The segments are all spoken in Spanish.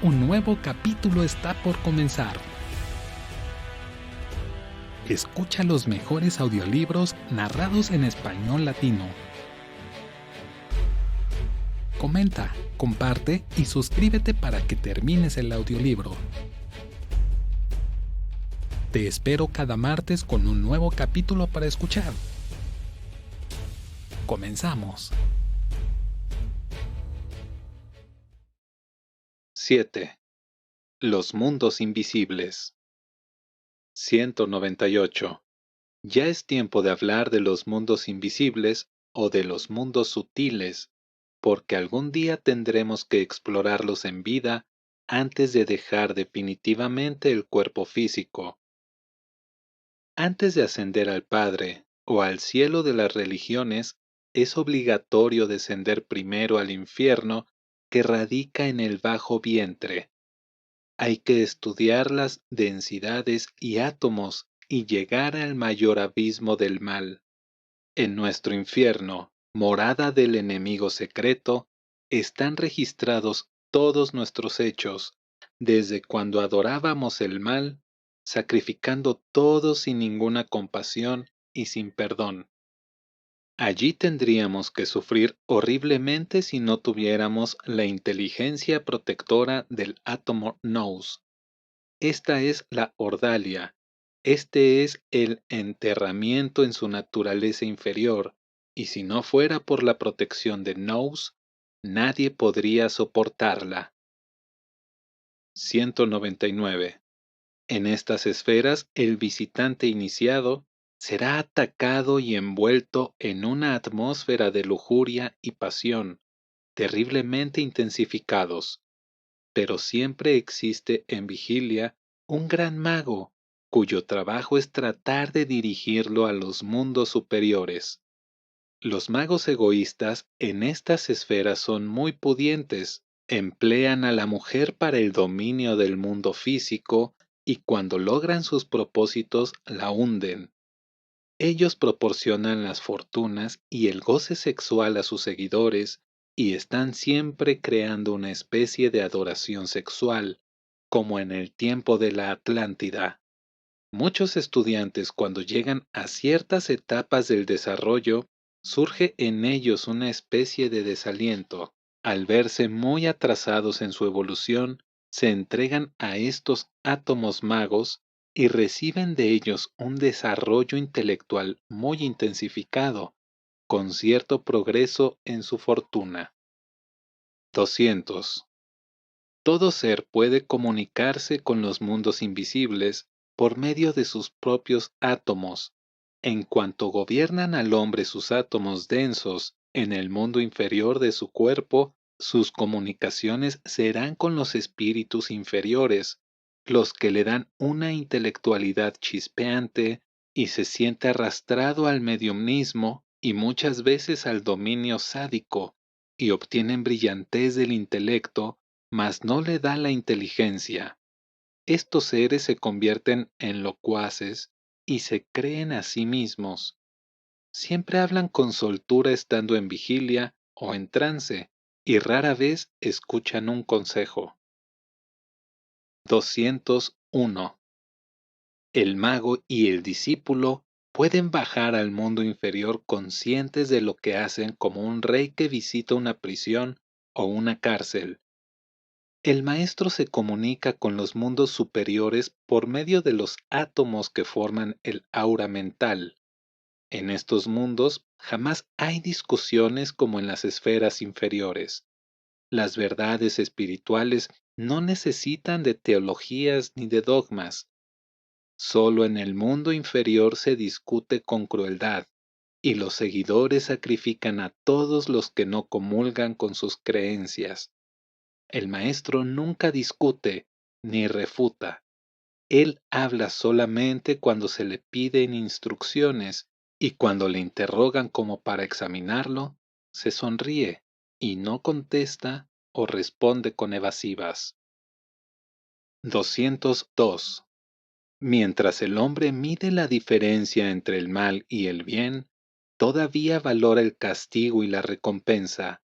Un nuevo capítulo está por comenzar. Escucha los mejores audiolibros narrados en español latino. Comenta, comparte y suscríbete para que termines el audiolibro. Te espero cada martes con un nuevo capítulo para escuchar. Comenzamos. 7. Los mundos invisibles. 198. Ya es tiempo de hablar de los mundos invisibles o de los mundos sutiles, porque algún día tendremos que explorarlos en vida antes de dejar definitivamente el cuerpo físico. Antes de ascender al Padre o al cielo de las religiones, es obligatorio descender primero al infierno que radica en el bajo vientre. Hay que estudiar las densidades y átomos y llegar al mayor abismo del mal. En nuestro infierno, morada del enemigo secreto, están registrados todos nuestros hechos, desde cuando adorábamos el mal, sacrificando todo sin ninguna compasión y sin perdón. Allí tendríamos que sufrir horriblemente si no tuviéramos la inteligencia protectora del átomo nous. Esta es la ordalia. Este es el enterramiento en su naturaleza inferior, y si no fuera por la protección de nous, nadie podría soportarla. 199. En estas esferas, el visitante iniciado será atacado y envuelto en una atmósfera de lujuria y pasión, terriblemente intensificados. Pero siempre existe en vigilia un gran mago, cuyo trabajo es tratar de dirigirlo a los mundos superiores. Los magos egoístas en estas esferas son muy pudientes, emplean a la mujer para el dominio del mundo físico y cuando logran sus propósitos la hunden. Ellos proporcionan las fortunas y el goce sexual a sus seguidores y están siempre creando una especie de adoración sexual, como en el tiempo de la Atlántida. Muchos estudiantes cuando llegan a ciertas etapas del desarrollo, surge en ellos una especie de desaliento. Al verse muy atrasados en su evolución, se entregan a estos átomos magos y reciben de ellos un desarrollo intelectual muy intensificado, con cierto progreso en su fortuna. 200. Todo ser puede comunicarse con los mundos invisibles por medio de sus propios átomos. En cuanto gobiernan al hombre sus átomos densos en el mundo inferior de su cuerpo, sus comunicaciones serán con los espíritus inferiores, los que le dan una intelectualidad chispeante y se siente arrastrado al mediumismo y muchas veces al dominio sádico, y obtienen brillantez del intelecto, mas no le da la inteligencia. Estos seres se convierten en locuaces y se creen a sí mismos. Siempre hablan con soltura estando en vigilia o en trance, y rara vez escuchan un consejo. 201. El mago y el discípulo pueden bajar al mundo inferior conscientes de lo que hacen como un rey que visita una prisión o una cárcel. El maestro se comunica con los mundos superiores por medio de los átomos que forman el aura mental. En estos mundos jamás hay discusiones como en las esferas inferiores. Las verdades espirituales no necesitan de teologías ni de dogmas. Solo en el mundo inferior se discute con crueldad, y los seguidores sacrifican a todos los que no comulgan con sus creencias. El maestro nunca discute ni refuta. Él habla solamente cuando se le piden instrucciones y cuando le interrogan como para examinarlo, se sonríe y no contesta o responde con evasivas. 202. Mientras el hombre mide la diferencia entre el mal y el bien, todavía valora el castigo y la recompensa.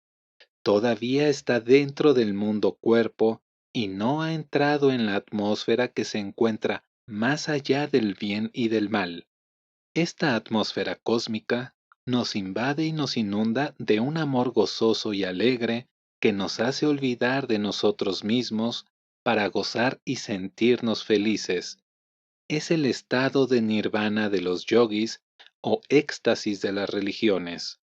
Todavía está dentro del mundo cuerpo y no ha entrado en la atmósfera que se encuentra más allá del bien y del mal. Esta atmósfera cósmica nos invade y nos inunda de un amor gozoso y alegre que nos hace olvidar de nosotros mismos para gozar y sentirnos felices. Es el estado de nirvana de los yogis o éxtasis de las religiones.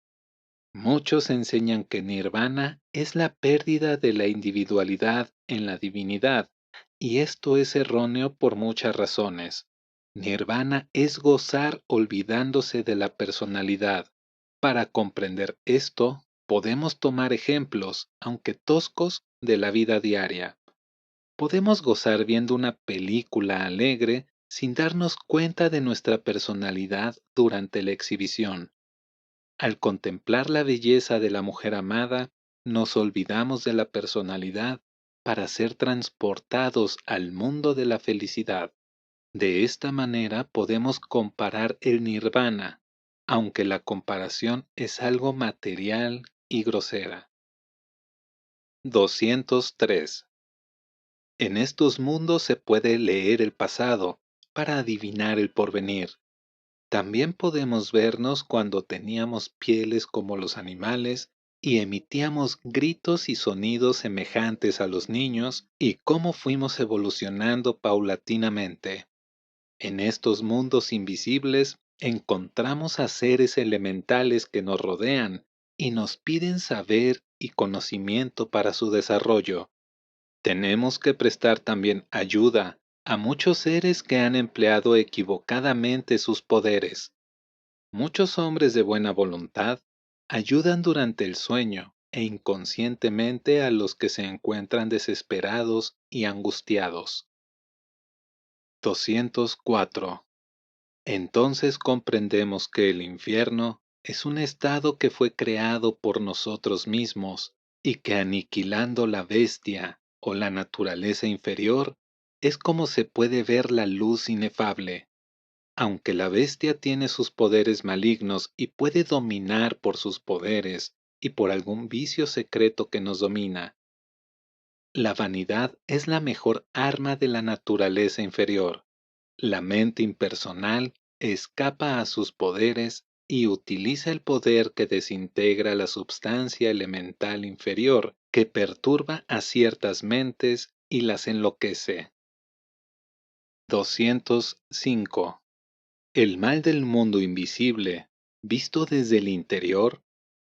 Muchos enseñan que nirvana es la pérdida de la individualidad en la divinidad, y esto es erróneo por muchas razones. Nirvana es gozar olvidándose de la personalidad. Para comprender esto, podemos tomar ejemplos, aunque toscos, de la vida diaria. Podemos gozar viendo una película alegre sin darnos cuenta de nuestra personalidad durante la exhibición. Al contemplar la belleza de la mujer amada, nos olvidamos de la personalidad para ser transportados al mundo de la felicidad. De esta manera podemos comparar el nirvana, aunque la comparación es algo material y grosera. 203. En estos mundos se puede leer el pasado para adivinar el porvenir. También podemos vernos cuando teníamos pieles como los animales y emitíamos gritos y sonidos semejantes a los niños y cómo fuimos evolucionando paulatinamente. En estos mundos invisibles encontramos a seres elementales que nos rodean y nos piden saber y conocimiento para su desarrollo. Tenemos que prestar también ayuda a muchos seres que han empleado equivocadamente sus poderes. Muchos hombres de buena voluntad ayudan durante el sueño e inconscientemente a los que se encuentran desesperados y angustiados. 204. Entonces comprendemos que el infierno es un estado que fue creado por nosotros mismos y que aniquilando la bestia o la naturaleza inferior es como se puede ver la luz inefable. Aunque la bestia tiene sus poderes malignos y puede dominar por sus poderes y por algún vicio secreto que nos domina, la vanidad es la mejor arma de la naturaleza inferior. La mente impersonal escapa a sus poderes y utiliza el poder que desintegra la substancia elemental inferior que perturba a ciertas mentes y las enloquece. 205. El mal del mundo invisible, visto desde el interior,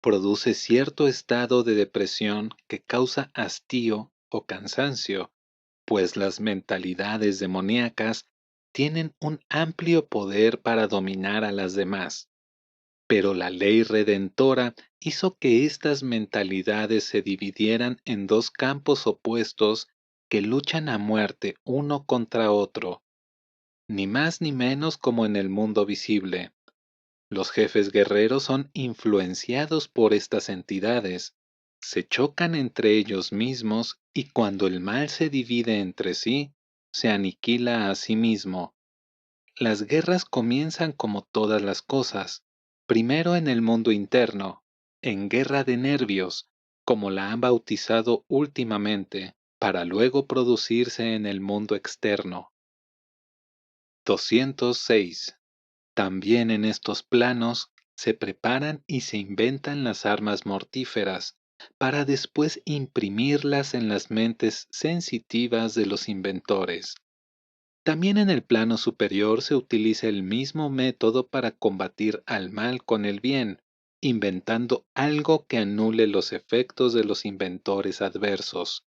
produce cierto estado de depresión que causa hastío o cansancio, pues las mentalidades demoníacas tienen un amplio poder para dominar a las demás. Pero la ley redentora hizo que estas mentalidades se dividieran en dos campos opuestos que luchan a muerte uno contra otro, ni más ni menos como en el mundo visible. Los jefes guerreros son influenciados por estas entidades, se chocan entre ellos mismos y cuando el mal se divide entre sí, se aniquila a sí mismo. Las guerras comienzan como todas las cosas, primero en el mundo interno, en guerra de nervios, como la han bautizado últimamente, para luego producirse en el mundo externo. 206. También en estos planos se preparan y se inventan las armas mortíferas, para después imprimirlas en las mentes sensitivas de los inventores. También en el plano superior se utiliza el mismo método para combatir al mal con el bien, inventando algo que anule los efectos de los inventores adversos.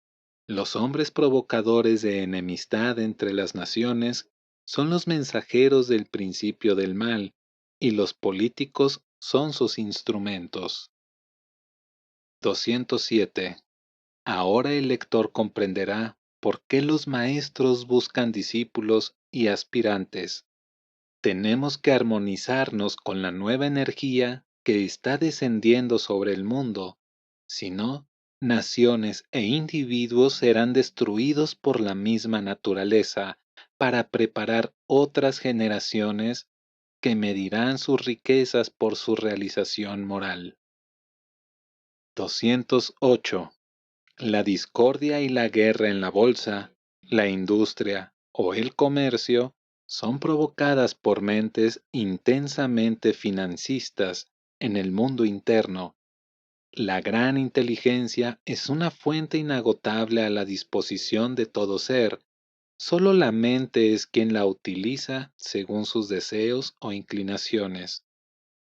Los hombres provocadores de enemistad entre las naciones son los mensajeros del principio del mal, y los políticos son sus instrumentos. 207. Ahora el lector comprenderá por qué los maestros buscan discípulos y aspirantes. Tenemos que armonizarnos con la nueva energía que está descendiendo sobre el mundo. Si no, naciones e individuos serán destruidos por la misma naturaleza para preparar otras generaciones que medirán sus riquezas por su realización moral. 208. La discordia y la guerra en la bolsa, la industria o el comercio son provocadas por mentes intensamente financistas en el mundo interno. La gran inteligencia es una fuente inagotable a la disposición de todo ser. Solo la mente es quien la utiliza según sus deseos o inclinaciones.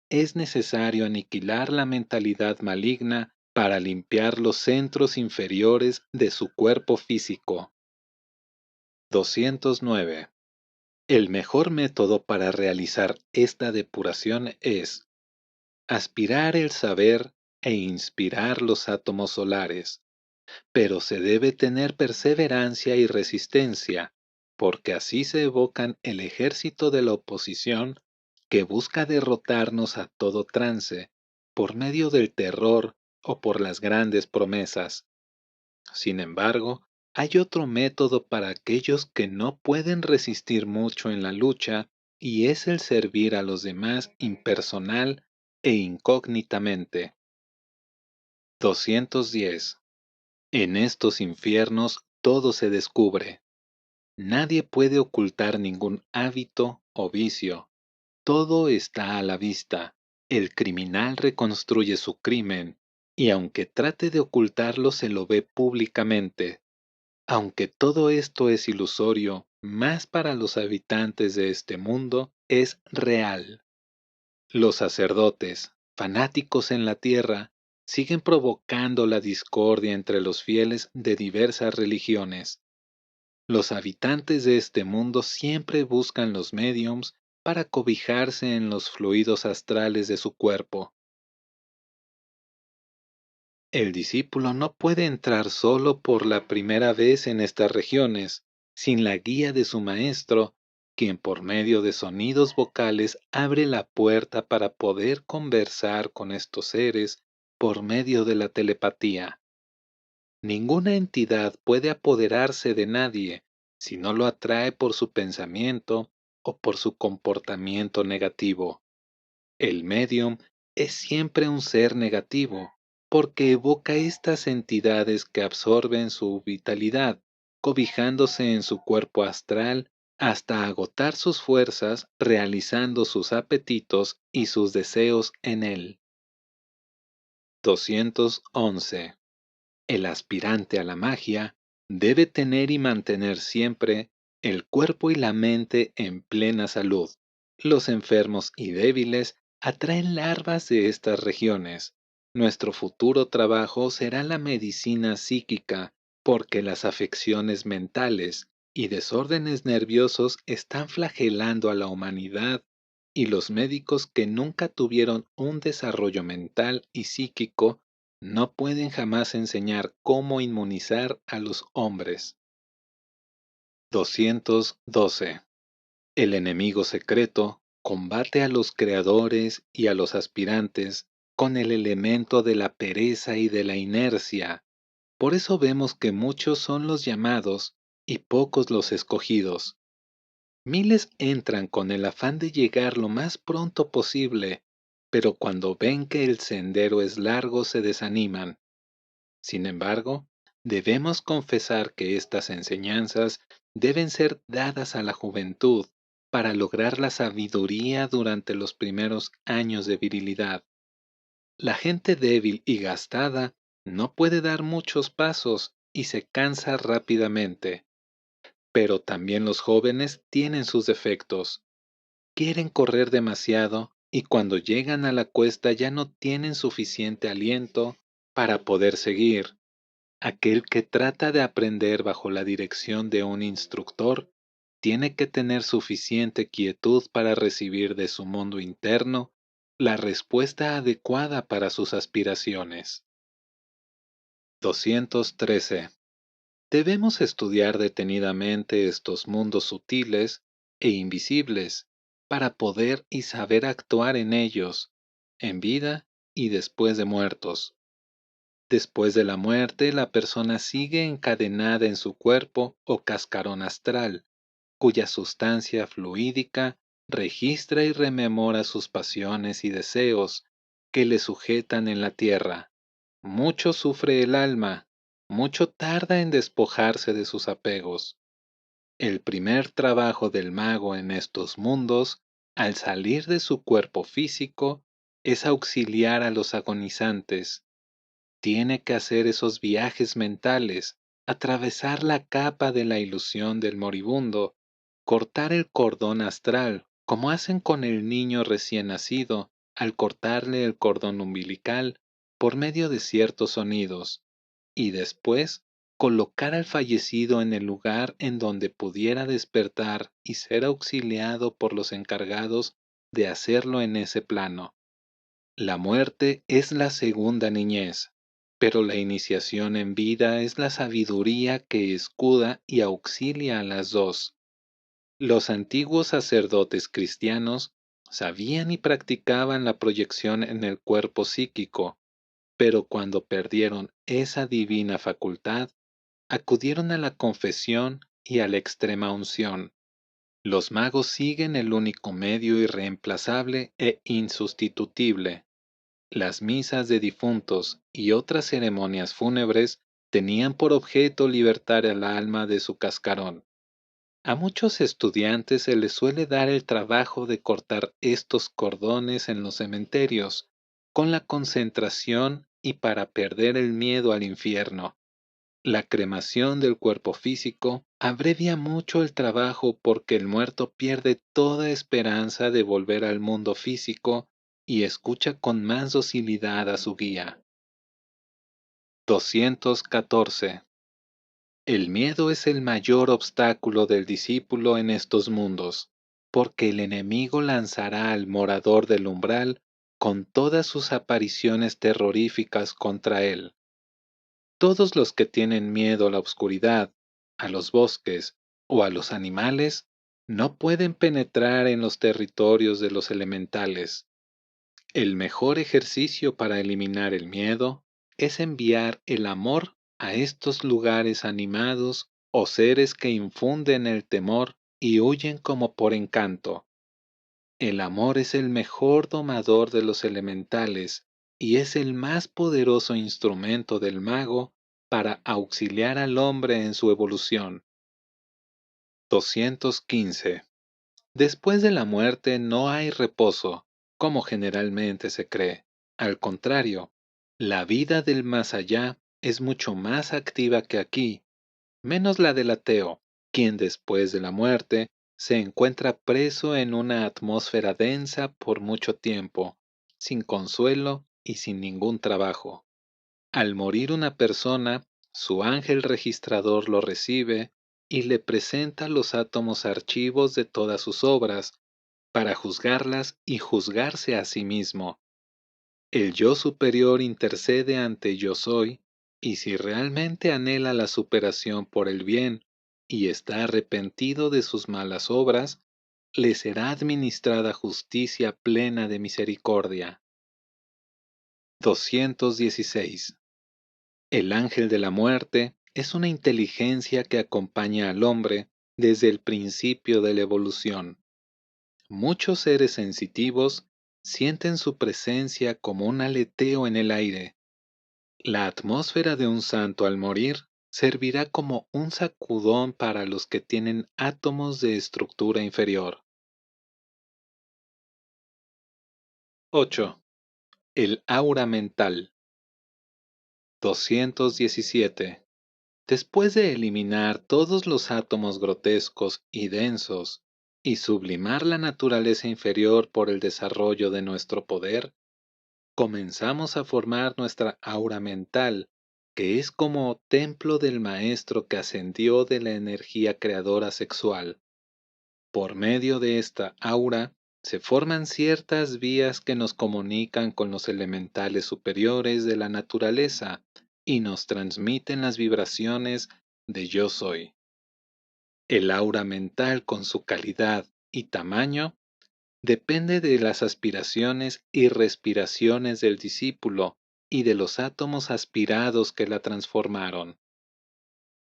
Es necesario aniquilar la mentalidad maligna para limpiar los centros inferiores de su cuerpo físico. 209. El mejor método para realizar esta depuración es aspirar el saber e inspirar los átomos solares, pero se debe tener perseverancia y resistencia, porque así se evocan el ejército de la oposición que busca derrotarnos a todo trance, por medio del terror o por las grandes promesas. Sin embargo, hay otro método para aquellos que no pueden resistir mucho en la lucha, y es el servir a los demás impersonal e incógnitamente. 210. En estos infiernos todo se descubre. Nadie puede ocultar ningún hábito o vicio. Todo está a la vista. El criminal reconstruye su crimen, y aunque trate de ocultarlo, se lo ve públicamente. Aunque todo esto es ilusorio, más para los habitantes de este mundo es real. Los sacerdotes, fanáticos en la tierra, siguen provocando la discordia entre los fieles de diversas religiones. Los habitantes de este mundo siempre buscan los médiums para cobijarse en los fluidos astrales de su cuerpo. El discípulo no puede entrar solo por la primera vez en estas regiones, sin la guía de su maestro, quien por medio de sonidos vocales abre la puerta para poder conversar con estos seres por medio de la telepatía. Ninguna entidad puede apoderarse de nadie si no lo atrae por su pensamiento o por su comportamiento negativo. El medium es siempre un ser negativo, porque evoca estas entidades que absorben su vitalidad, cobijándose en su cuerpo astral hasta agotar sus fuerzas, realizando sus apetitos y sus deseos en él. 211. El aspirante a la magia debe tener y mantener siempre el cuerpo y la mente en plena salud. Los enfermos y débiles atraen larvas de estas regiones. Nuestro futuro trabajo será la medicina psíquica, porque las afecciones mentales y desórdenes nerviosos están flagelando a la humanidad, y los médicos que nunca tuvieron un desarrollo mental y psíquico no pueden jamás enseñar cómo inmunizar a los hombres. 212. El enemigo secreto combate a los creadores y a los aspirantes con el elemento de la pereza y de la inercia. Por eso vemos que muchos son los llamados y pocos los escogidos. Miles entran con el afán de llegar lo más pronto posible, pero cuando ven que el sendero es largo se desaniman. Sin embargo, debemos confesar que estas enseñanzas deben ser dadas a la juventud para lograr la sabiduría durante los primeros años de virilidad. La gente débil y gastada no puede dar muchos pasos y se cansa rápidamente, pero también los jóvenes tienen sus defectos. Quieren correr demasiado y cuando llegan a la cuesta ya no tienen suficiente aliento para poder seguir. Aquel que trata de aprender bajo la dirección de un instructor tiene que tener suficiente quietud para recibir de su mundo interno la respuesta adecuada para sus aspiraciones. 213. Debemos estudiar detenidamente estos mundos sutiles e invisibles para poder y saber actuar en ellos, en vida y después de muertos. Después de la muerte, la persona sigue encadenada en su cuerpo o cascarón astral, cuya sustancia fluídica registra y rememora sus pasiones y deseos que le sujetan en la tierra. Mucho sufre el alma, mucho tarda en despojarse de sus apegos. El primer trabajo del mago en estos mundos, al salir de su cuerpo físico, es auxiliar a los agonizantes. Tiene que hacer esos viajes mentales, atravesar la capa de la ilusión del moribundo, cortar el cordón astral, como hacen con el niño recién nacido, al cortarle el cordón umbilical por medio de ciertos sonidos, y después colocar al fallecido en el lugar en donde pudiera despertar y ser auxiliado por los encargados de hacerlo en ese plano. La muerte es la segunda niñez, pero la iniciación en vida es la sabiduría que escuda y auxilia a las dos. Los antiguos sacerdotes cristianos sabían y practicaban la proyección en el cuerpo psíquico, pero cuando perdieron esa divina facultad, acudieron a la confesión y a la extrema unción. Los magos siguen el único medio irreemplazable e insustitutible. Las misas de difuntos y otras ceremonias fúnebres tenían por objeto libertar al alma de su cascarón. A muchos estudiantes se les suele dar el trabajo de cortar estos cordones en los cementerios, con la concentración y para perder el miedo al infierno. La cremación del cuerpo físico abrevia mucho el trabajo porque el muerto pierde toda esperanza de volver al mundo físico y escucha con más docilidad a su guía. 214. El miedo es el mayor obstáculo del discípulo en estos mundos, porque el enemigo lanzará al morador del umbral con todas sus apariciones terroríficas contra él. Todos los que tienen miedo a la oscuridad, a los bosques o a los animales, no pueden penetrar en los territorios de los elementales. El mejor ejercicio para eliminar el miedo es enviar el amor a estos lugares animados o seres que infunden el temor y huyen como por encanto. El amor es el mejor domador de los elementales y es el más poderoso instrumento del mago para auxiliar al hombre en su evolución. 215. Después de la muerte no hay reposo, como generalmente se cree. Al contrario, la vida del más allá es mucho más activa que aquí, menos la del ateo, quien después de la muerte se encuentra preso en una atmósfera densa por mucho tiempo, sin consuelo y sin ningún trabajo. Al morir una persona, su ángel registrador lo recibe y le presenta los átomos archivos de todas sus obras, para juzgarlas y juzgarse a sí mismo. El yo superior intercede ante yo soy, y si realmente anhela la superación por el bien y está arrepentido de sus malas obras, le será administrada justicia plena de misericordia. 216. El ángel de la muerte es una inteligencia que acompaña al hombre desde el principio de la evolución. Muchos seres sensitivos sienten su presencia como un aleteo en el aire. La atmósfera de un santo al morir servirá como un sacudón para los que tienen átomos de estructura inferior. 8. El aura mental. 217. Después de eliminar todos los átomos grotescos y densos y sublimar la naturaleza inferior por el desarrollo de nuestro poder, comenzamos a formar nuestra aura mental, que es como templo del maestro que ascendió de la energía creadora sexual. Por medio de esta aura se forman ciertas vías que nos comunican con los elementales superiores de la naturaleza y nos transmiten las vibraciones de yo soy. El aura mental con su calidad y tamaño depende de las aspiraciones y respiraciones del discípulo y de los átomos aspirados que la transformaron.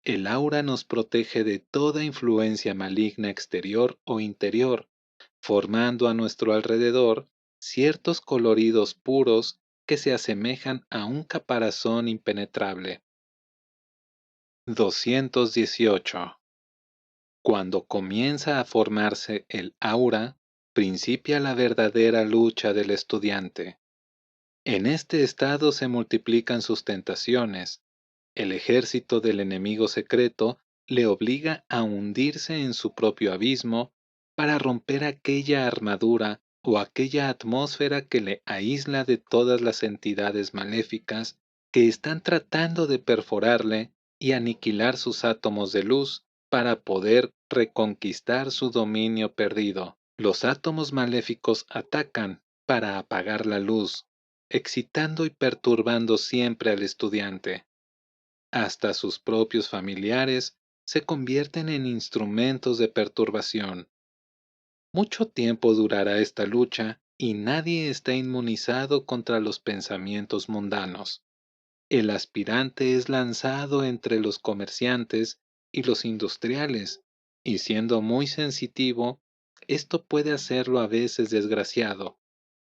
El aura nos protege de toda influencia maligna exterior o interior, formando a nuestro alrededor ciertos coloridos puros que se asemejan a un caparazón impenetrable. 218. Cuando comienza a formarse el aura, principia la verdadera lucha del estudiante. En este estado se multiplican sus tentaciones. El ejército del enemigo secreto le obliga a hundirse en su propio abismo para romper aquella armadura o aquella atmósfera que le aísla de todas las entidades maléficas que están tratando de perforarle y aniquilar sus átomos de luz para poder reconquistar su dominio perdido. Los átomos maléficos atacan para apagar la luz, excitando y perturbando siempre al estudiante. Hasta sus propios familiares se convierten en instrumentos de perturbación. Mucho tiempo durará esta lucha y nadie está inmunizado contra los pensamientos mundanos. El aspirante es lanzado entre los comerciantes y los industriales, y siendo muy sensitivo, esto puede hacerlo a veces desgraciado.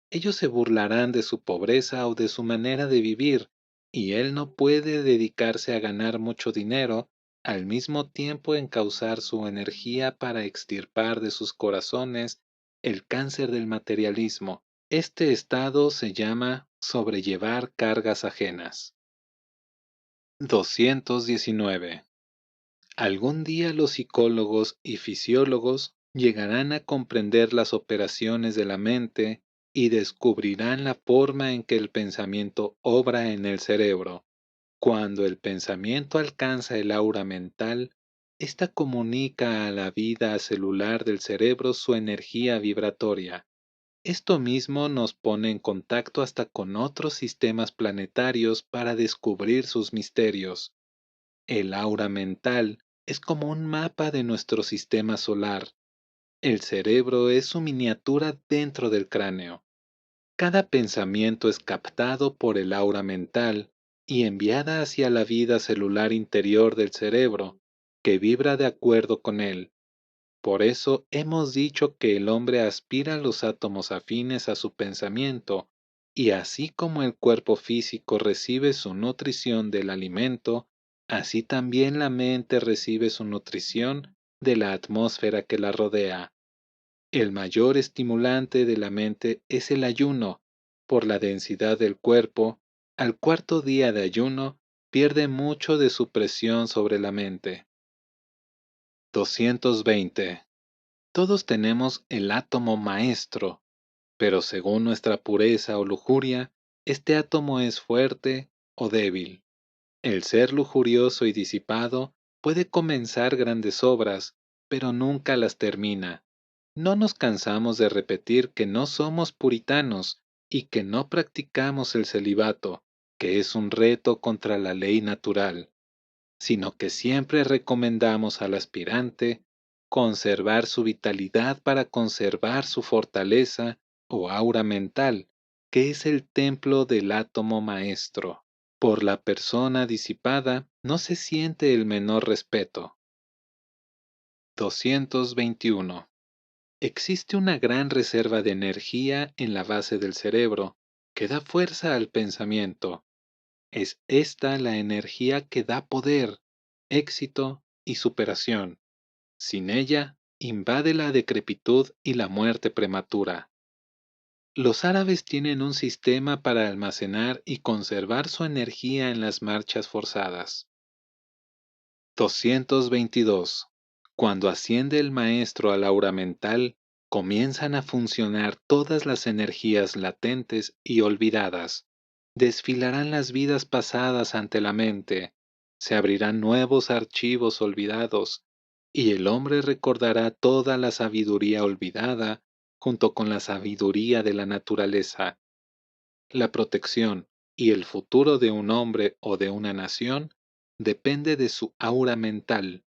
Ellos se burlarán de su pobreza o de su manera de vivir, y él no puede dedicarse a ganar mucho dinero, al mismo tiempo encauzar su energía para extirpar de sus corazones el cáncer del materialismo. Este estado se llama sobrellevar cargas ajenas. 219. Algún día los psicólogos y fisiólogos llegarán a comprender las operaciones de la mente y descubrirán la forma en que el pensamiento obra en el cerebro. Cuando el pensamiento alcanza el aura mental, ésta comunica a la vida celular del cerebro su energía vibratoria. Esto mismo nos pone en contacto hasta con otros sistemas planetarios para descubrir sus misterios. El aura mental es como un mapa de nuestro sistema solar. El cerebro es su miniatura dentro del cráneo. Cada pensamiento es captado por el aura mental y enviada hacia la vida celular interior del cerebro, que vibra de acuerdo con él. Por eso hemos dicho que el hombre aspira los átomos afines a su pensamiento, y así como el cuerpo físico recibe su nutrición del alimento, así también la mente recibe su nutrición de la atmósfera que la rodea. El mayor estimulante de la mente es el ayuno. Por la densidad del cuerpo, al cuarto día de ayuno, pierde mucho de su presión sobre la mente. 220. Todos tenemos el átomo maestro, pero según nuestra pureza o lujuria, este átomo es fuerte o débil. El ser lujurioso y disipado puede comenzar grandes obras, pero nunca las termina. No nos cansamos de repetir que no somos puritanos y que no practicamos el celibato, que es un reto contra la ley natural, sino que siempre recomendamos al aspirante conservar su vitalidad para conservar su fortaleza o aura mental, que es el templo del átomo maestro. Por la persona disipada no se siente el menor respeto. 221. Existe una gran reserva de energía en la base del cerebro que da fuerza al pensamiento. Es esta la energía que da poder, éxito y superación. Sin ella, invade la decrepitud y la muerte prematura. Los árabes tienen un sistema para almacenar y conservar su energía en las marchas forzadas. 222. Cuando asciende el maestro al aura mental, comienzan a funcionar todas las energías latentes y olvidadas. Desfilarán las vidas pasadas ante la mente, se abrirán nuevos archivos olvidados, y el hombre recordará toda la sabiduría olvidada junto con la sabiduría de la naturaleza. La protección y el futuro de un hombre o de una nación depende de su aura mental.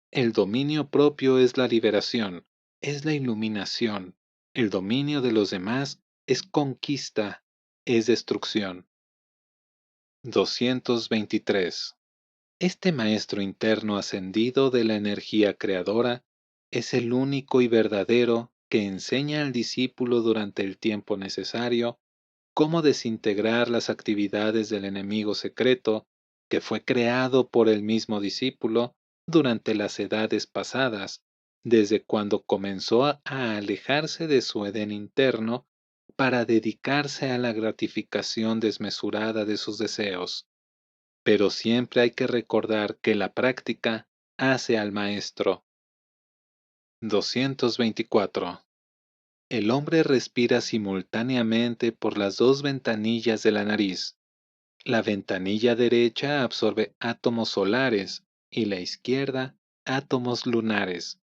El dominio propio es la liberación, es la iluminación. El dominio de los demás es conquista, es destrucción. 223. Este maestro interno ascendido de la energía creadora es el único y verdadero que enseña al discípulo durante el tiempo necesario cómo desintegrar las actividades del enemigo secreto que fue creado por el mismo discípulo durante las edades pasadas, desde cuando comenzó a alejarse de su Edén interno para dedicarse a la gratificación desmesurada de sus deseos. Pero siempre hay que recordar que la práctica hace al maestro. 224. El hombre respira simultáneamente por las dos ventanillas de la nariz. La ventanilla derecha absorbe átomos solares y la izquierda átomos lunares.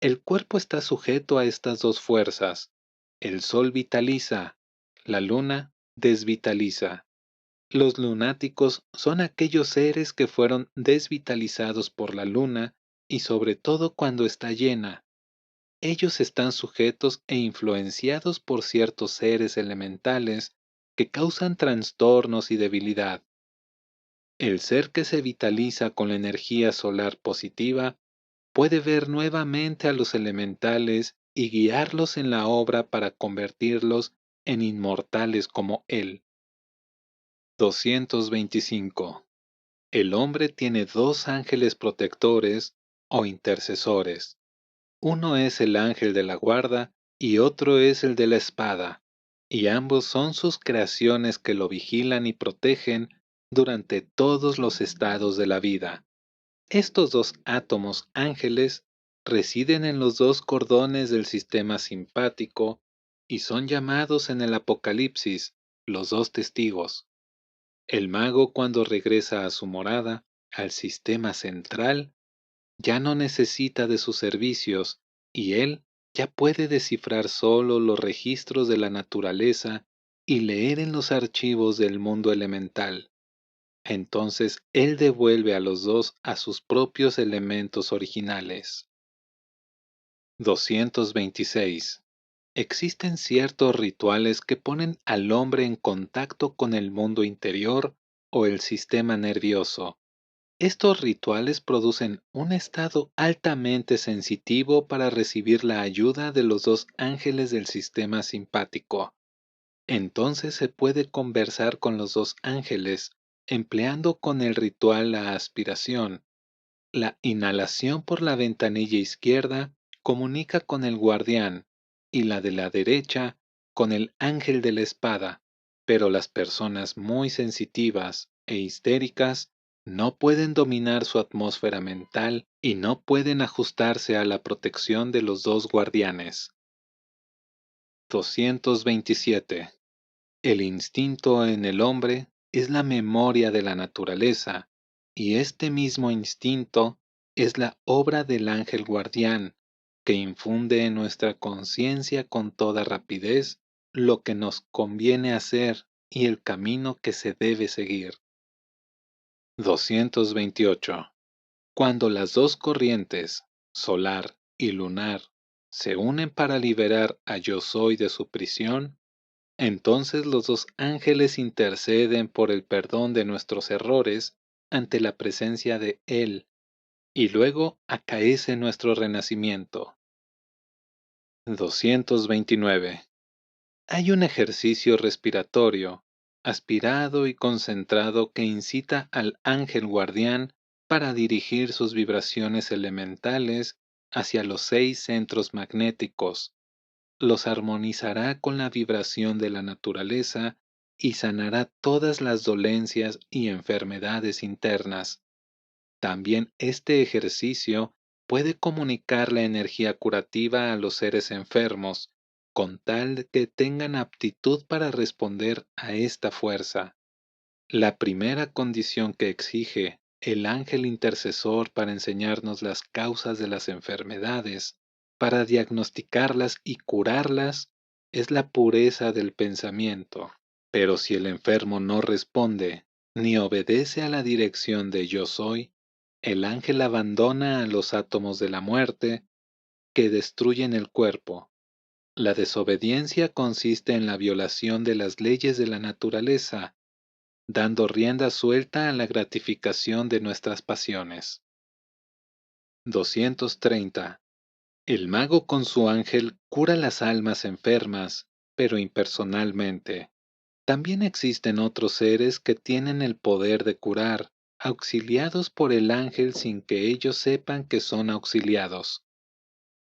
El cuerpo está sujeto a estas dos fuerzas. El sol vitaliza, la luna desvitaliza. Los lunáticos son aquellos seres que fueron desvitalizados por la luna y sobre todo cuando está llena. Ellos están sujetos e influenciados por ciertos seres elementales que causan trastornos y debilidad. El ser que se vitaliza con la energía solar positiva puede ver nuevamente a los elementales y guiarlos en la obra para convertirlos en inmortales como él. 225. El hombre tiene dos ángeles protectores o intercesores. Uno es el ángel de la guarda y otro es el de la espada, y ambos son sus creaciones que lo vigilan y protegen durante todos los estados de la vida. Estos dos átomos ángeles residen en los dos cordones del sistema simpático y son llamados en el Apocalipsis los dos testigos. El mago, cuando regresa a su morada, al sistema central, ya no necesita de sus servicios y él ya puede descifrar solo los registros de la naturaleza y leer en los archivos del mundo elemental. Entonces él devuelve a los dos a sus propios elementos originales. 226. Existen ciertos rituales que ponen al hombre en contacto con el mundo interior o el sistema nervioso. Estos rituales producen un estado altamente sensitivo para recibir la ayuda de los dos ángeles del sistema simpático. Entonces se puede conversar con los dos ángeles, empleando con el ritual la aspiración. La inhalación por la ventanilla izquierda comunica con el guardián y la de la derecha con el ángel de la espada, pero las personas muy sensitivas e histéricas no pueden dominar su atmósfera mental y no pueden ajustarse a la protección de los dos guardianes. 227. El instinto en el hombre es la memoria de la naturaleza, y este mismo instinto es la obra del ángel guardián, que infunde en nuestra conciencia con toda rapidez lo que nos conviene hacer y el camino que se debe seguir. 228. Cuando las dos corrientes, solar y lunar, se unen para liberar a Yo Soy de su prisión, entonces los dos ángeles interceden por el perdón de nuestros errores ante la presencia de Él, y luego acaece nuestro renacimiento. 229. Hay un ejercicio respiratorio, aspirado y concentrado que incita al ángel guardián para dirigir sus vibraciones elementales hacia los 6 centros magnéticos. Los armonizará con la vibración de la naturaleza y sanará todas las dolencias y enfermedades internas. También este ejercicio puede comunicar la energía curativa a los seres enfermos, con tal de que tengan aptitud para responder a esta fuerza. La primera condición que exige el ángel intercesor para enseñarnos las causas de las enfermedades, para diagnosticarlas y curarlas, es la pureza del pensamiento. Pero si el enfermo no responde ni obedece a la dirección de Yo Soy, el ángel abandona a los átomos de la muerte que destruyen el cuerpo. La desobediencia consiste en la violación de las leyes de la naturaleza, dando rienda suelta a la gratificación de nuestras pasiones. 230. El mago con su ángel cura las almas enfermas, pero impersonalmente. También existen otros seres que tienen el poder de curar, auxiliados por el ángel sin que ellos sepan que son auxiliados.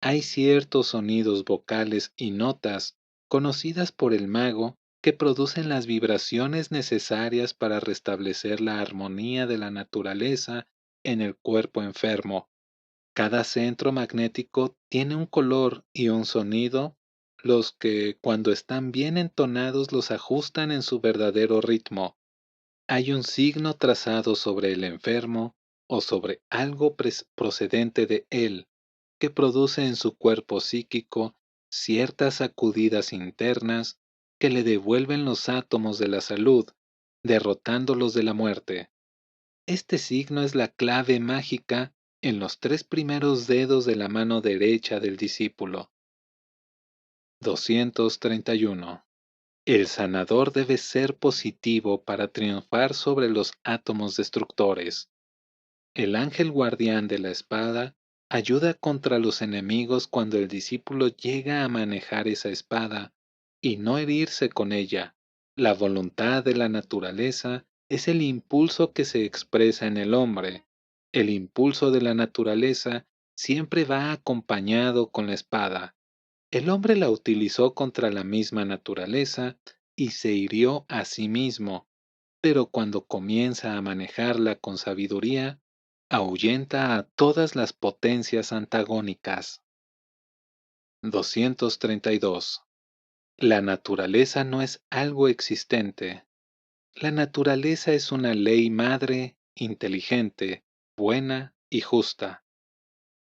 Hay ciertos sonidos vocales y notas conocidas por el mago que producen las vibraciones necesarias para restablecer la armonía de la naturaleza en el cuerpo enfermo. Cada centro magnético tiene un color y un sonido, los que cuando están bien entonados los ajustan en su verdadero ritmo. Hay un signo trazado sobre el enfermo o sobre algo procedente de él, que produce en su cuerpo psíquico ciertas sacudidas internas que le devuelven los átomos de la salud, derrotándolos de la muerte. Este signo es la clave mágica en los tres primeros dedos de la mano derecha del discípulo. 231. El sanador debe ser positivo para triunfar sobre los átomos destructores. El ángel guardián de la espada ayuda contra los enemigos cuando el discípulo llega a manejar esa espada y no herirse con ella. La voluntad de la naturaleza es el impulso que se expresa en el hombre. El impulso de la naturaleza siempre va acompañado con la espada. El hombre la utilizó contra la misma naturaleza y se hirió a sí mismo, pero cuando comienza a manejarla con sabiduría, ahuyenta a todas las potencias antagónicas. 232. La naturaleza no es algo existente. La naturaleza es una ley madre, inteligente, buena y justa.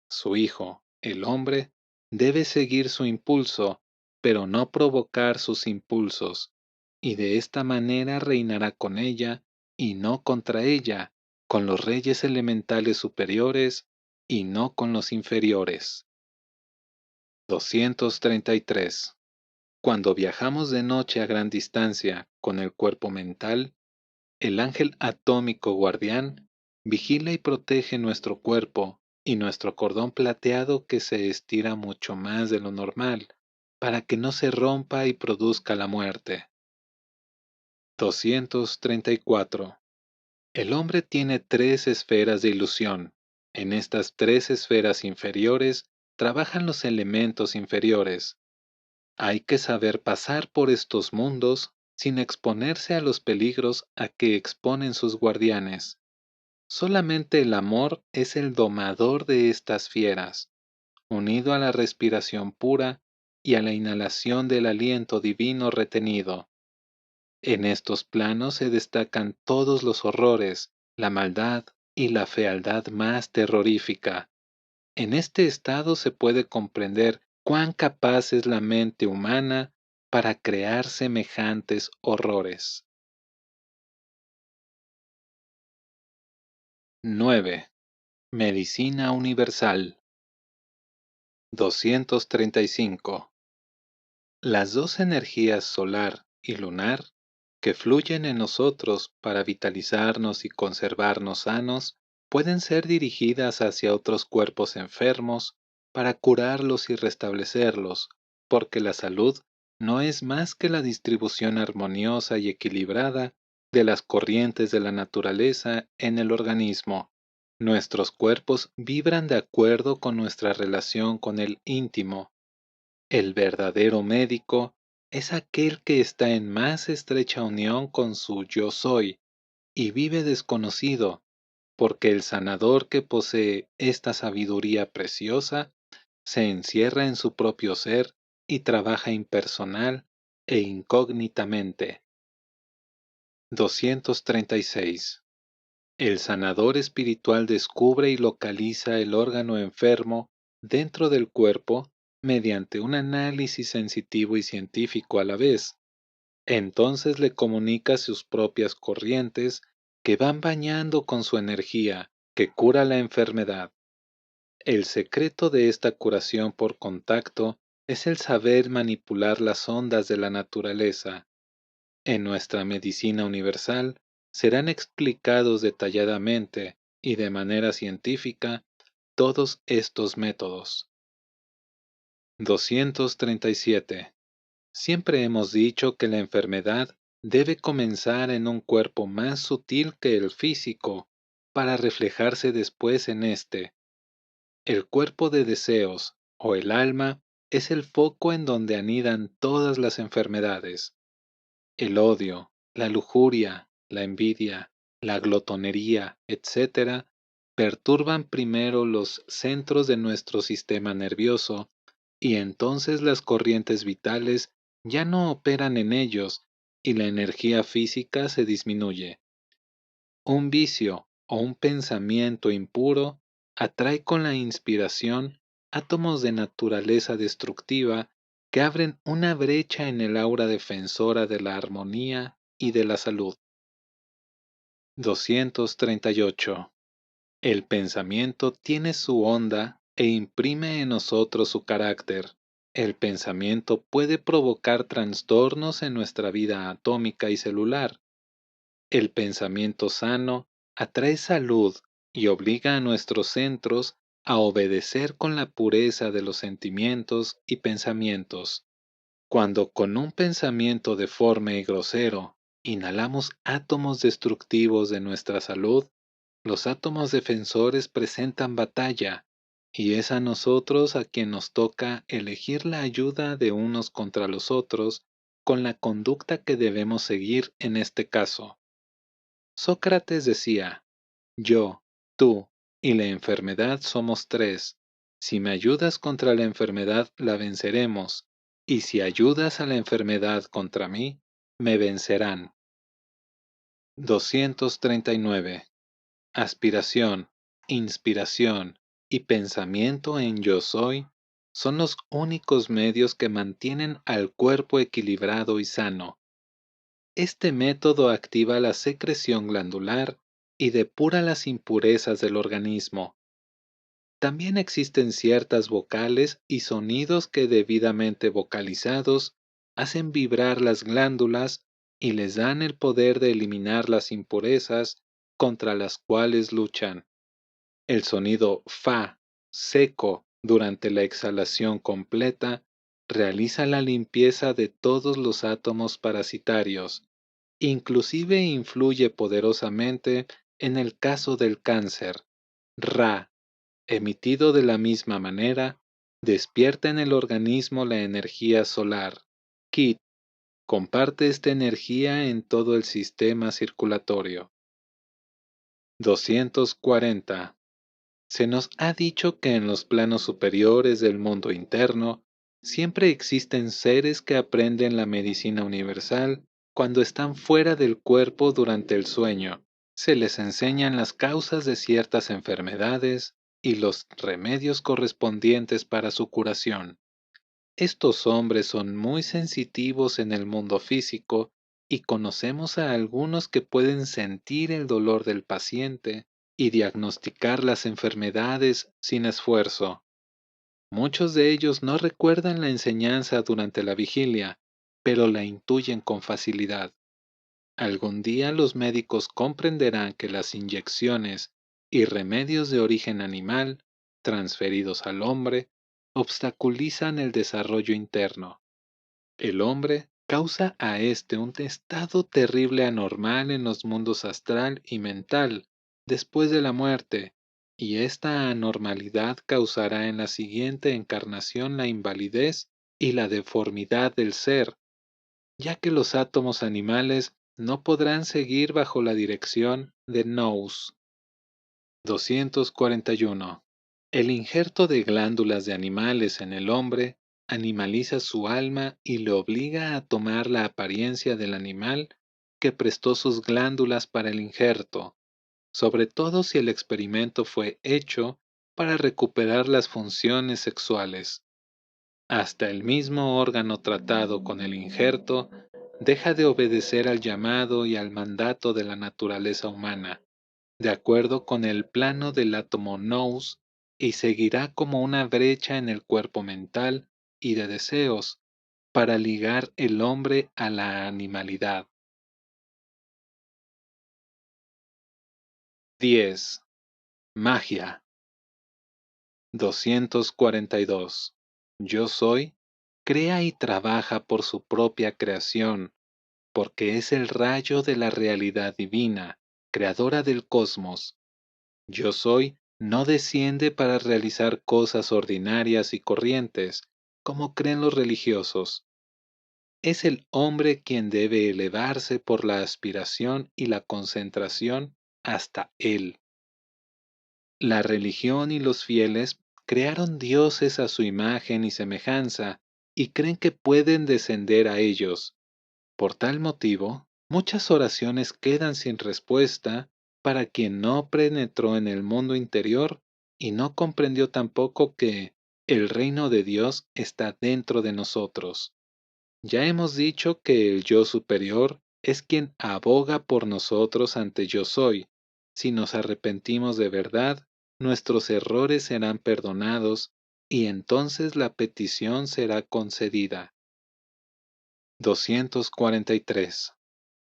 Su hijo, el hombre, debe seguir su impulso, pero no provocar sus impulsos, y de esta manera reinará con ella y no contra ella, con los reyes elementales superiores y no con los inferiores. 233. Cuando viajamos de noche a gran distancia con el cuerpo mental, el ángel atómico guardián vigila y protege nuestro cuerpo y nuestro cordón plateado que se estira mucho más de lo normal, para que no se rompa y produzca la muerte. 234. El hombre tiene tres esferas de ilusión. En estas tres esferas inferiores trabajan los elementos inferiores. Hay que saber pasar por estos mundos sin exponerse a los peligros a que exponen sus guardianes. Solamente el amor es el domador de estas fieras, unido a la respiración pura y a la inhalación del aliento divino retenido. En estos planos se destacan todos los horrores, la maldad y la fealdad más terrorífica. En este estado se puede comprender cuán capaz es la mente humana para crear semejantes horrores. 9. Medicina universal. 235. Las dos energías solar y lunar que fluyen en nosotros para vitalizarnos y conservarnos sanos pueden ser dirigidas hacia otros cuerpos enfermos para curarlos y restablecerlos, porque la salud no es más que la distribución armoniosa y equilibrada de las corrientes de la naturaleza en el organismo. Nuestros cuerpos vibran de acuerdo con nuestra relación con el íntimo. El verdadero médico es aquel que está en más estrecha unión con su yo soy y vive desconocido, porque el sanador que posee esta sabiduría preciosa se encierra en su propio ser y trabaja impersonal e incógnitamente. 236. El sanador espiritual descubre y localiza el órgano enfermo dentro del cuerpo mediante un análisis sensitivo y científico a la vez. Entonces le comunica sus propias corrientes que van bañando con su energía, que cura la enfermedad. El secreto de esta curación por contacto es el saber manipular las ondas de la naturaleza. En nuestra medicina universal serán explicados detalladamente y de manera científica todos estos métodos. 237. Siempre hemos dicho que la enfermedad debe comenzar en un cuerpo más sutil que el físico, para reflejarse después en éste. El cuerpo de deseos, o el alma, es el foco en donde anidan todas las enfermedades. El odio, la lujuria, la envidia, la glotonería, etcétera, perturban primero los centros de nuestro sistema nervioso y entonces las corrientes vitales ya no operan en ellos y la energía física se disminuye. Un vicio o un pensamiento impuro atrae con la inspiración átomos de naturaleza destructiva que abren una brecha en el aura defensora de la armonía y de la salud. 238. El pensamiento tiene su onda e imprime en nosotros su carácter. El pensamiento puede provocar trastornos en nuestra vida atómica y celular. El pensamiento sano atrae salud y obliga a nuestros centros a obedecer con la pureza de los sentimientos y pensamientos. Cuando con un pensamiento deforme y grosero inhalamos átomos destructivos de nuestra salud, los átomos defensores presentan batalla, y es a nosotros a quien nos toca elegir la ayuda de unos contra los otros con la conducta que debemos seguir en este caso. Sócrates decía: yo, tú y la enfermedad somos tres. Si me ayudas contra la enfermedad, la venceremos, y si ayudas a la enfermedad contra mí, me vencerán. 239. Aspiración, inspiración y pensamiento en yo soy son los únicos medios que mantienen al cuerpo equilibrado y sano. Este método activa la secreción glandular y depura las impurezas del organismo. También existen ciertas vocales y sonidos que debidamente vocalizados hacen vibrar las glándulas y les dan el poder de eliminar las impurezas contra las cuales luchan. El sonido fa, seco, durante la exhalación completa, realiza la limpieza de todos los átomos parasitarios. Inclusive influye poderosamente en el caso del cáncer. Ra, emitido de la misma manera, despierta en el organismo la energía solar. Kit comparte esta energía en todo el sistema circulatorio. 240. Se nos ha dicho que en los planos superiores del mundo interno siempre existen seres que aprenden la medicina universal cuando están fuera del cuerpo durante el sueño. Se les enseñan las causas de ciertas enfermedades y los remedios correspondientes para su curación. Estos hombres son muy sensitivos en el mundo físico y conocemos a algunos que pueden sentir el dolor del paciente y diagnosticar las enfermedades sin esfuerzo. Muchos de ellos no recuerdan la enseñanza durante la vigilia, pero la intuyen con facilidad. Algún día los médicos comprenderán que las inyecciones y remedios de origen animal, transferidos al hombre, obstaculizan el desarrollo interno. El hombre causa a este un estado terrible anormal en los mundos astral y mental después de la muerte, y esta anormalidad causará en la siguiente encarnación la invalidez y la deformidad del ser, ya que los átomos animales no podrán seguir bajo la dirección de Nous. 241. El injerto de glándulas de animales en el hombre animaliza su alma y le obliga a tomar la apariencia del animal que prestó sus glándulas para el injerto, sobre todo si el experimento fue hecho para recuperar las funciones sexuales. Hasta el mismo órgano tratado con el injerto deja de obedecer al llamado y al mandato de la naturaleza humana, de acuerdo con el plano del átomo nous, y seguirá como una brecha en el cuerpo mental y de deseos para ligar el hombre a la animalidad. 10. Magia. 242. Yo soy, crea y trabaja por su propia creación, porque es el rayo de la realidad divina, creadora del cosmos. Yo soy no desciende para realizar cosas ordinarias y corrientes, como creen los religiosos. Es el hombre quien debe elevarse por la aspiración y la concentración hasta él. La religión y los fieles crearon dioses a su imagen y semejanza y creen que pueden descender a ellos. Por tal motivo, muchas oraciones quedan sin respuesta para quien no penetró en el mundo interior y no comprendió tampoco que el reino de Dios está dentro de nosotros. Ya hemos dicho que el yo superior es quien aboga por nosotros ante yo soy. Si nos arrepentimos de verdad, nuestros errores serán perdonados y entonces la petición será concedida. 243.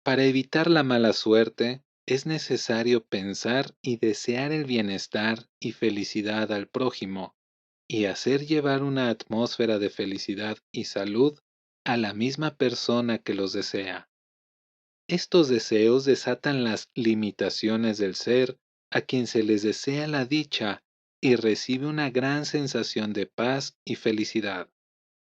Para evitar la mala suerte, es necesario pensar y desear el bienestar y felicidad al prójimo, y hacer llevar una atmósfera de felicidad y salud a la misma persona que los desea. Estos deseos desatan las limitaciones del ser a quien se les desea la dicha y recibe una gran sensación de paz y felicidad.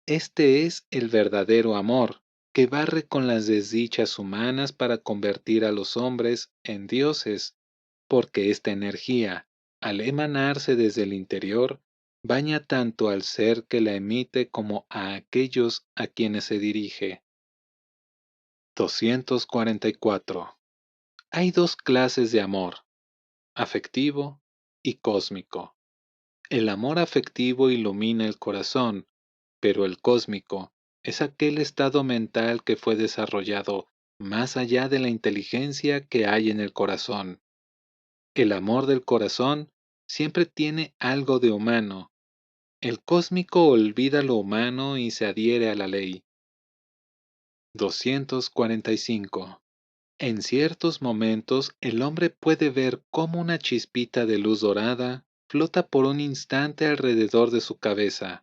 Este es el verdadero amor, que barre con las desdichas humanas para convertir a los hombres en dioses, porque esta energía, al emanarse desde el interior, baña tanto al ser que la emite como a aquellos a quienes se dirige. 244. Hay dos clases de amor, afectivo y cósmico. El amor afectivo ilumina el corazón, pero el cósmico es aquel estado mental que fue desarrollado más allá de la inteligencia que hay en el corazón. El amor del corazón siempre tiene algo de humano. El cósmico olvida lo humano y se adhiere a la ley. 245. En ciertos momentos el hombre puede ver cómo una chispita de luz dorada flota por un instante alrededor de su cabeza.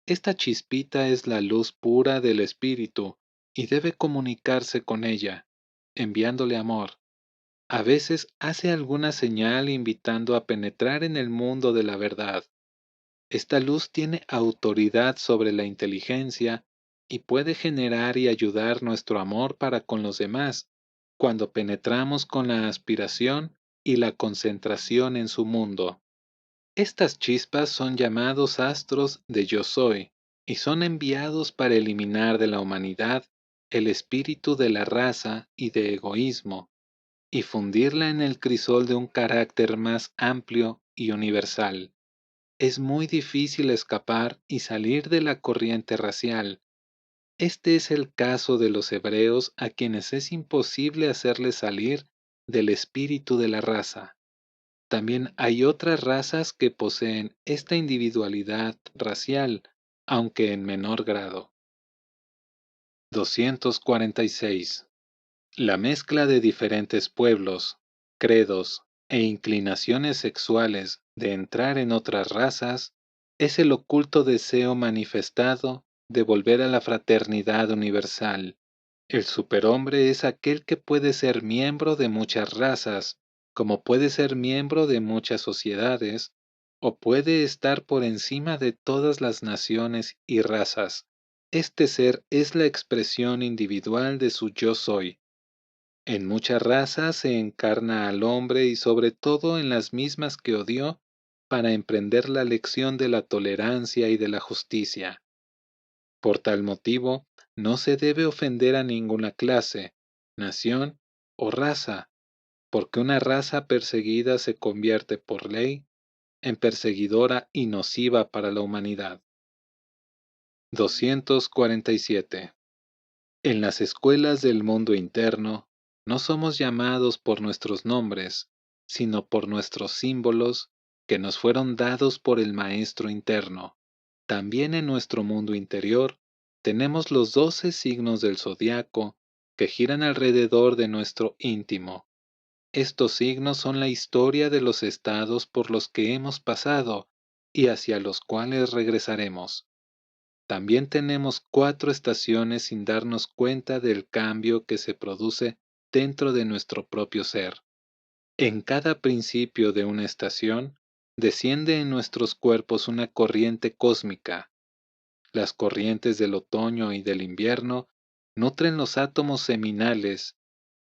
Esta chispita es la luz pura del espíritu y debe comunicarse con ella, enviándole amor. A veces hace alguna señal invitando a penetrar en el mundo de la verdad. Esta luz tiene autoridad sobre la inteligencia y puede generar y ayudar nuestro amor para con los demás cuando penetramos con la aspiración y la concentración en su mundo. Estas chispas son llamados astros de Yo Soy y son enviados para eliminar de la humanidad el espíritu de la raza y de egoísmo y fundirla en el crisol de un carácter más amplio y universal. Es muy difícil escapar y salir de la corriente racial. Este es el caso de los hebreos a quienes es imposible hacerles salir del espíritu de la raza. También hay otras razas que poseen esta individualidad racial, aunque en menor grado. 246. La mezcla de diferentes pueblos, credos e inclinaciones sexuales de entrar en otras razas es el oculto deseo manifestado de volver a la fraternidad universal. El superhombre es aquel que puede ser miembro de muchas razas, como puede ser miembro de muchas sociedades, o puede estar por encima de todas las naciones y razas. Este ser es la expresión individual de su yo soy. En muchas razas se encarna al hombre y sobre todo en las mismas que odió para emprender la lección de la tolerancia y de la justicia. Por tal motivo, no se debe ofender a ninguna clase, nación o raza, porque una raza perseguida se convierte por ley en perseguidora y nociva para la humanidad. 247. En las escuelas del mundo interno, no somos llamados por nuestros nombres, sino por nuestros símbolos que nos fueron dados por el Maestro interno. También en nuestro mundo interior tenemos los 12 signos del zodiaco que giran alrededor de nuestro íntimo. Estos signos son la historia de los estados por los que hemos pasado y hacia los cuales regresaremos. También tenemos 4 estaciones sin darnos cuenta del cambio que se produce dentro de nuestro propio ser. En cada principio de una estación, desciende en nuestros cuerpos una corriente cósmica. Las corrientes del otoño y del invierno nutren los átomos seminales,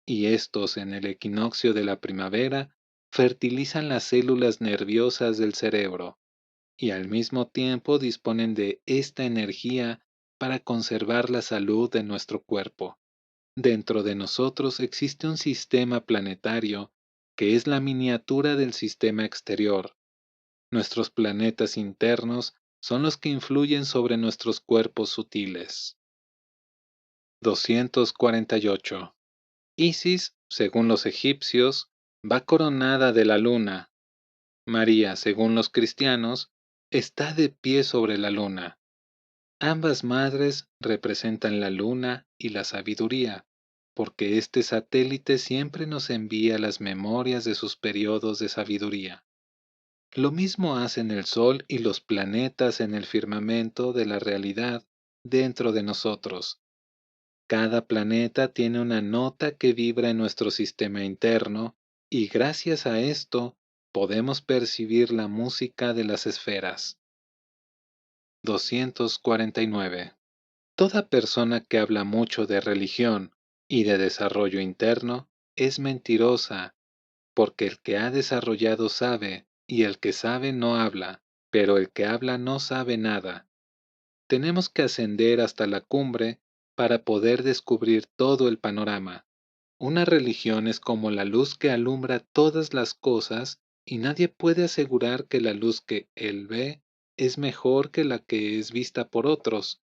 y estos en el equinoccio de la primavera fertilizan las células nerviosas del cerebro, y al mismo tiempo disponen de esta energía para conservar la salud de nuestro cuerpo. Dentro de nosotros existe un sistema planetario que es la miniatura del sistema exterior. Nuestros planetas internos son los que influyen sobre nuestros cuerpos sutiles. 248. Isis, según los egipcios, va coronada de la luna. María, según los cristianos, está de pie sobre la luna. Ambas madres representan la luna y la sabiduría, porque este satélite siempre nos envía las memorias de sus periodos de sabiduría. Lo mismo hacen el Sol y los planetas en el firmamento de la realidad dentro de nosotros. Cada planeta tiene una nota que vibra en nuestro sistema interno y gracias a esto podemos percibir la música de las esferas. 249. Toda persona que habla mucho de religión y de desarrollo interno es mentirosa, porque el que ha desarrollado sabe, y el que sabe no habla, pero el que habla no sabe nada. Tenemos que ascender hasta la cumbre para poder descubrir todo el panorama. Una religión es como la luz que alumbra todas las cosas y nadie puede asegurar que la luz que él ve es mejor que la que es vista por otros.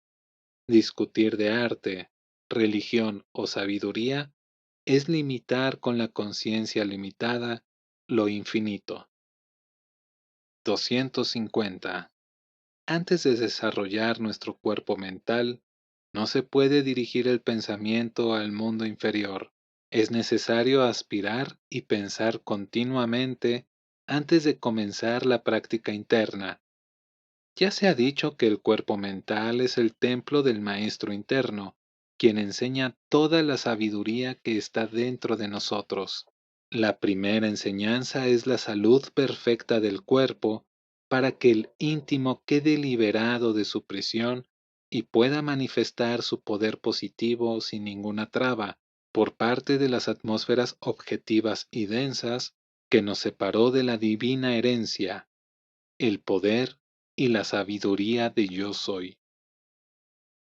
Discutir de arte, religión o sabiduría es limitar con la conciencia limitada lo infinito. 250. Antes de desarrollar nuestro cuerpo mental, no se puede dirigir el pensamiento al mundo inferior. Es necesario aspirar y pensar continuamente antes de comenzar la práctica interna. Ya se ha dicho que el cuerpo mental es el templo del maestro interno, quien enseña toda la sabiduría que está dentro de nosotros. La primera enseñanza es la salud perfecta del cuerpo para que el íntimo quede liberado de su prisión y pueda manifestar su poder positivo sin ninguna traba por parte de las atmósferas objetivas y densas que nos separó de la divina herencia, el poder y la sabiduría de Yo Soy.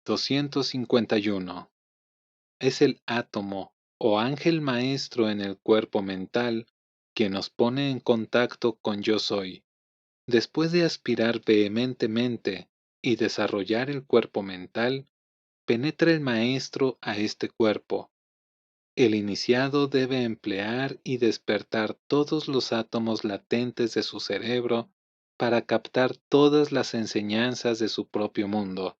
251. Es el átomo o ángel maestro en el cuerpo mental que nos pone en contacto con Yo Soy. Después de aspirar vehementemente y desarrollar el cuerpo mental, penetra el maestro a este cuerpo. El iniciado debe emplear y despertar todos los átomos latentes de su cerebro para captar todas las enseñanzas de su propio mundo.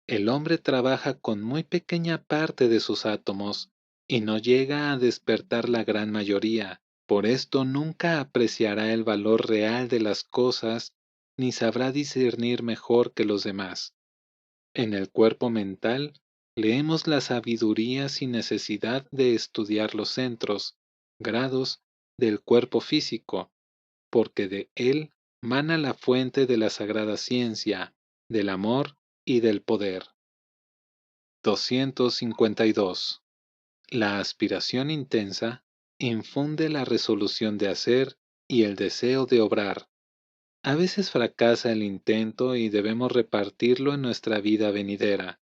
El hombre trabaja con muy pequeña parte de sus átomos y no llega a despertar la gran mayoría. Por esto nunca apreciará el valor real de las cosas ni sabrá discernir mejor que los demás. En el cuerpo mental, leemos la sabiduría sin necesidad de estudiar los centros, grados del cuerpo físico, porque de él mana la fuente de la sagrada ciencia, del amor y del poder. 252. La aspiración intensa infunde la resolución de hacer y el deseo de obrar. A veces fracasa el intento y debemos repartirlo en nuestra vida venidera.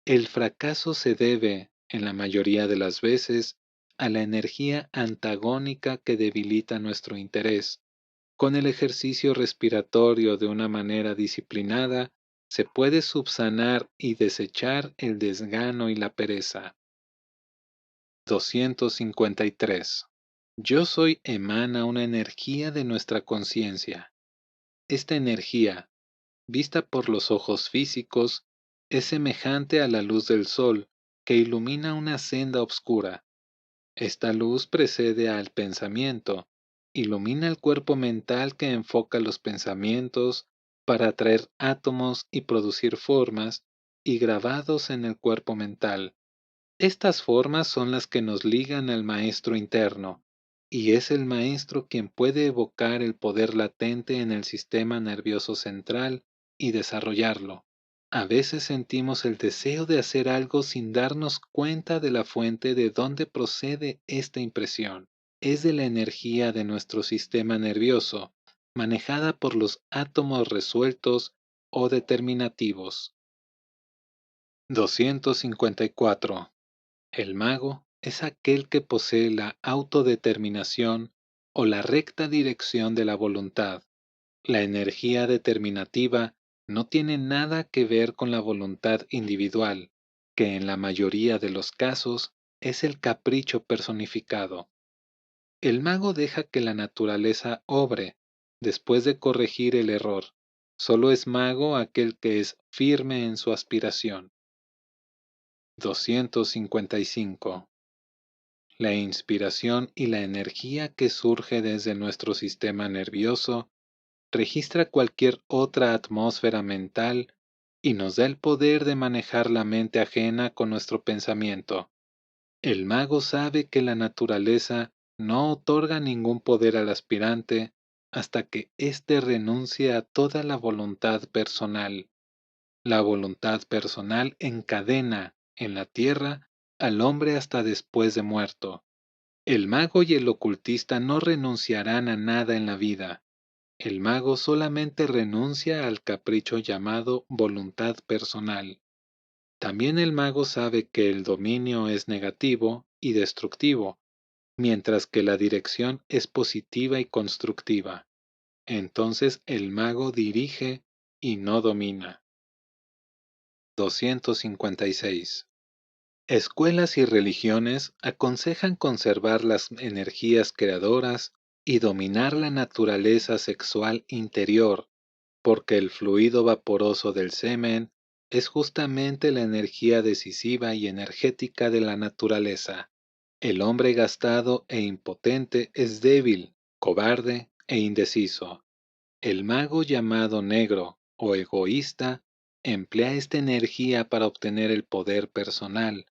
El fracaso se debe, en la mayoría de las veces, a la energía antagónica que debilita nuestro interés. Con el ejercicio respiratorio de una manera disciplinada, se puede subsanar y desechar el desgano y la pereza. 253. Yo soy emana una energía de nuestra conciencia. Esta energía, vista por los ojos físicos, es semejante a la luz del sol que ilumina una senda oscura. Esta luz precede al pensamiento, ilumina el cuerpo mental que enfoca los pensamientos para atraer átomos y producir formas y grabados en el cuerpo mental. Estas formas son las que nos ligan al maestro interno, y es el maestro quien puede evocar el poder latente en el sistema nervioso central y desarrollarlo. A veces sentimos el deseo de hacer algo sin darnos cuenta de la fuente de dónde procede esta impresión. Es de la energía de nuestro sistema nervioso, manejada por los átomos resueltos o determinativos. 254. El mago es aquel que posee la autodeterminación o la recta dirección de la voluntad. La energía determinativa no tiene nada que ver con la voluntad individual, que en la mayoría de los casos es el capricho personificado. El mago deja que la naturaleza obre, después de corregir el error. Solo es mago aquel que es firme en su aspiración. 255. La inspiración y la energía que surge desde nuestro sistema nervioso registra cualquier otra atmósfera mental y nos da el poder de manejar la mente ajena con nuestro pensamiento. El mago sabe que la naturaleza no otorga ningún poder al aspirante hasta que éste renuncie a toda la voluntad personal. La voluntad personal encadena en la tierra al hombre hasta después de muerto. El mago y el ocultista no renunciarán a nada en la vida. El mago solamente renuncia al capricho llamado voluntad personal. También el mago sabe que el dominio es negativo y destructivo, mientras que la dirección es positiva y constructiva. Entonces el mago dirige y no domina. 256. Escuelas y religiones aconsejan conservar las energías creadoras y dominar la naturaleza sexual interior, porque el fluido vaporoso del semen es justamente la energía decisiva y energética de la naturaleza. El hombre gastado e impotente es débil, cobarde e indeciso. El mago llamado negro o egoísta emplea esta energía para obtener el poder personal,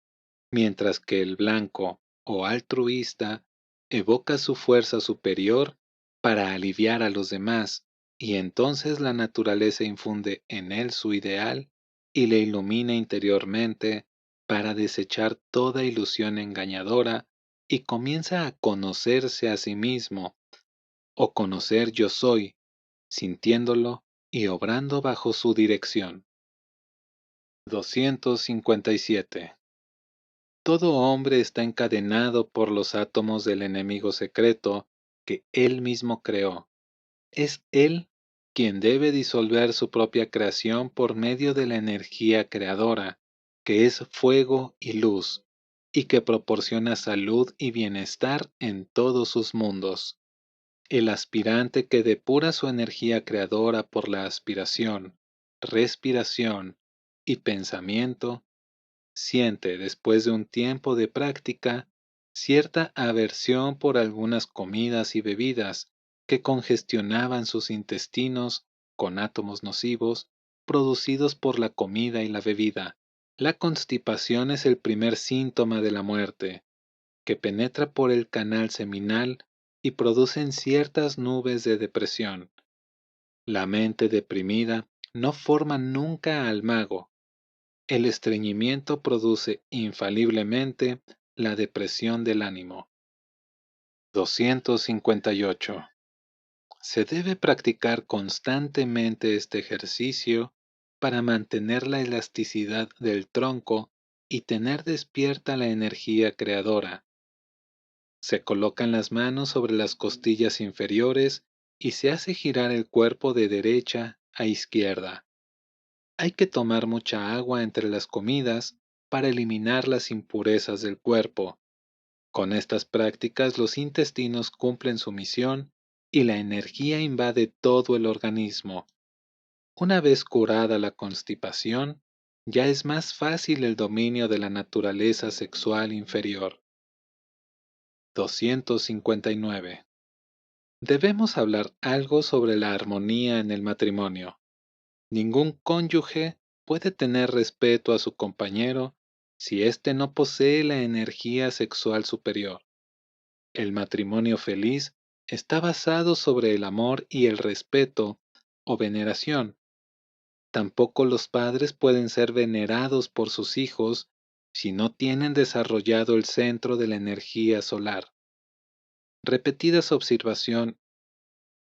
mientras que el blanco o altruista evoca su fuerza superior para aliviar a los demás, y entonces la naturaleza infunde en él su ideal y le ilumina interiormente para desechar toda ilusión engañadora y comienza a conocerse a sí mismo, o conocer yo soy, sintiéndolo y obrando bajo su dirección. 257. Todo hombre está encadenado por los átomos del enemigo secreto que él mismo creó. Es él quien debe disolver su propia creación por medio de la energía creadora, que es fuego y luz, y que proporciona salud y bienestar en todos sus mundos. El aspirante que depura su energía creadora por la aspiración, respiración y pensamiento, siente, después de un tiempo de práctica, cierta aversión por algunas comidas y bebidas que congestionaban sus intestinos con átomos nocivos producidos por la comida y la bebida. La constipación es el primer síntoma de la muerte, que penetra por el canal seminal y producen ciertas nubes de depresión. La mente deprimida no forma nunca al mago. El estreñimiento produce infaliblemente la depresión del ánimo. 258. Se debe practicar constantemente este ejercicio para mantener la elasticidad del tronco y tener despierta la energía creadora. Se colocan las manos sobre las costillas inferiores y se hace girar el cuerpo de derecha a izquierda. Hay que tomar mucha agua entre las comidas para eliminar las impurezas del cuerpo. Con estas prácticas los intestinos cumplen su misión y la energía invade todo el organismo. Una vez curada la constipación, ya es más fácil el dominio de la naturaleza sexual inferior. 259. Debemos hablar algo sobre la armonía en el matrimonio. Ningún cónyuge puede tener respeto a su compañero si éste no posee la energía sexual superior. El matrimonio feliz está basado sobre el amor y el respeto o veneración. Tampoco los padres pueden ser venerados por sus hijos si no tienen desarrollado el centro de la energía solar. Repetidas observación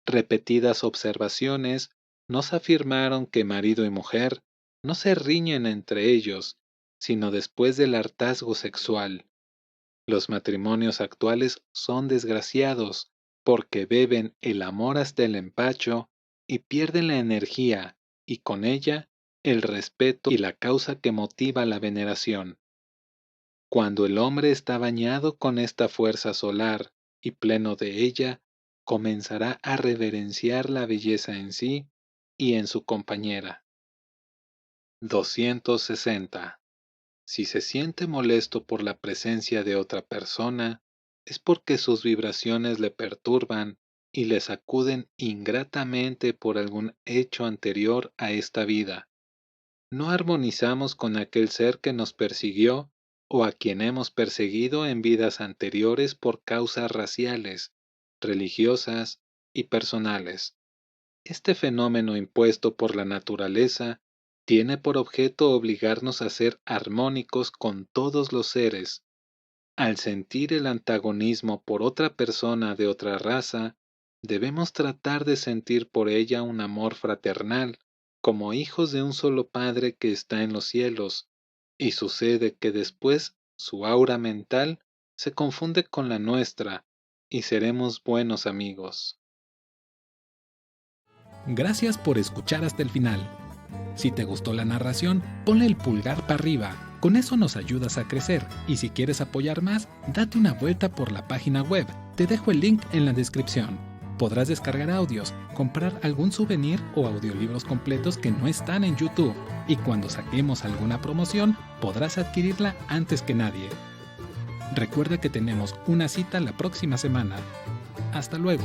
Repetidas observaciones nos afirmaron que marido y mujer no se riñen entre ellos, sino después del hartazgo sexual. Los matrimonios actuales son desgraciados porque beben el amor hasta el empacho y pierden la energía y con ella el respeto y la causa que motiva la veneración. Cuando el hombre está bañado con esta fuerza solar y pleno de ella, comenzará a reverenciar la belleza en sí y en su compañera. 260. Si se siente molesto por la presencia de otra persona, es porque sus vibraciones le perturban y le sacuden ingratamente por algún hecho anterior a esta vida. No armonizamos con aquel ser que nos persiguió o a quien hemos perseguido en vidas anteriores por causas raciales, religiosas y personales. Este fenómeno impuesto por la naturaleza tiene por objeto obligarnos a ser armónicos con todos los seres. Al sentir el antagonismo por otra persona de otra raza, debemos tratar de sentir por ella un amor fraternal, como hijos de un solo Padre que está en los cielos, y sucede que después su aura mental se confunde con la nuestra, y seremos buenos amigos. Gracias por escuchar hasta el final. Si te gustó la narración, ponle el pulgar para arriba. Con eso nos ayudas a crecer. Y si quieres apoyar más, date una vuelta por la página web. Te dejo el link en la descripción. Podrás descargar audios, comprar algún souvenir o audiolibros completos que no están en YouTube. Y cuando saquemos alguna promoción, podrás adquirirla antes que nadie. Recuerda que tenemos una cita la próxima semana. Hasta luego.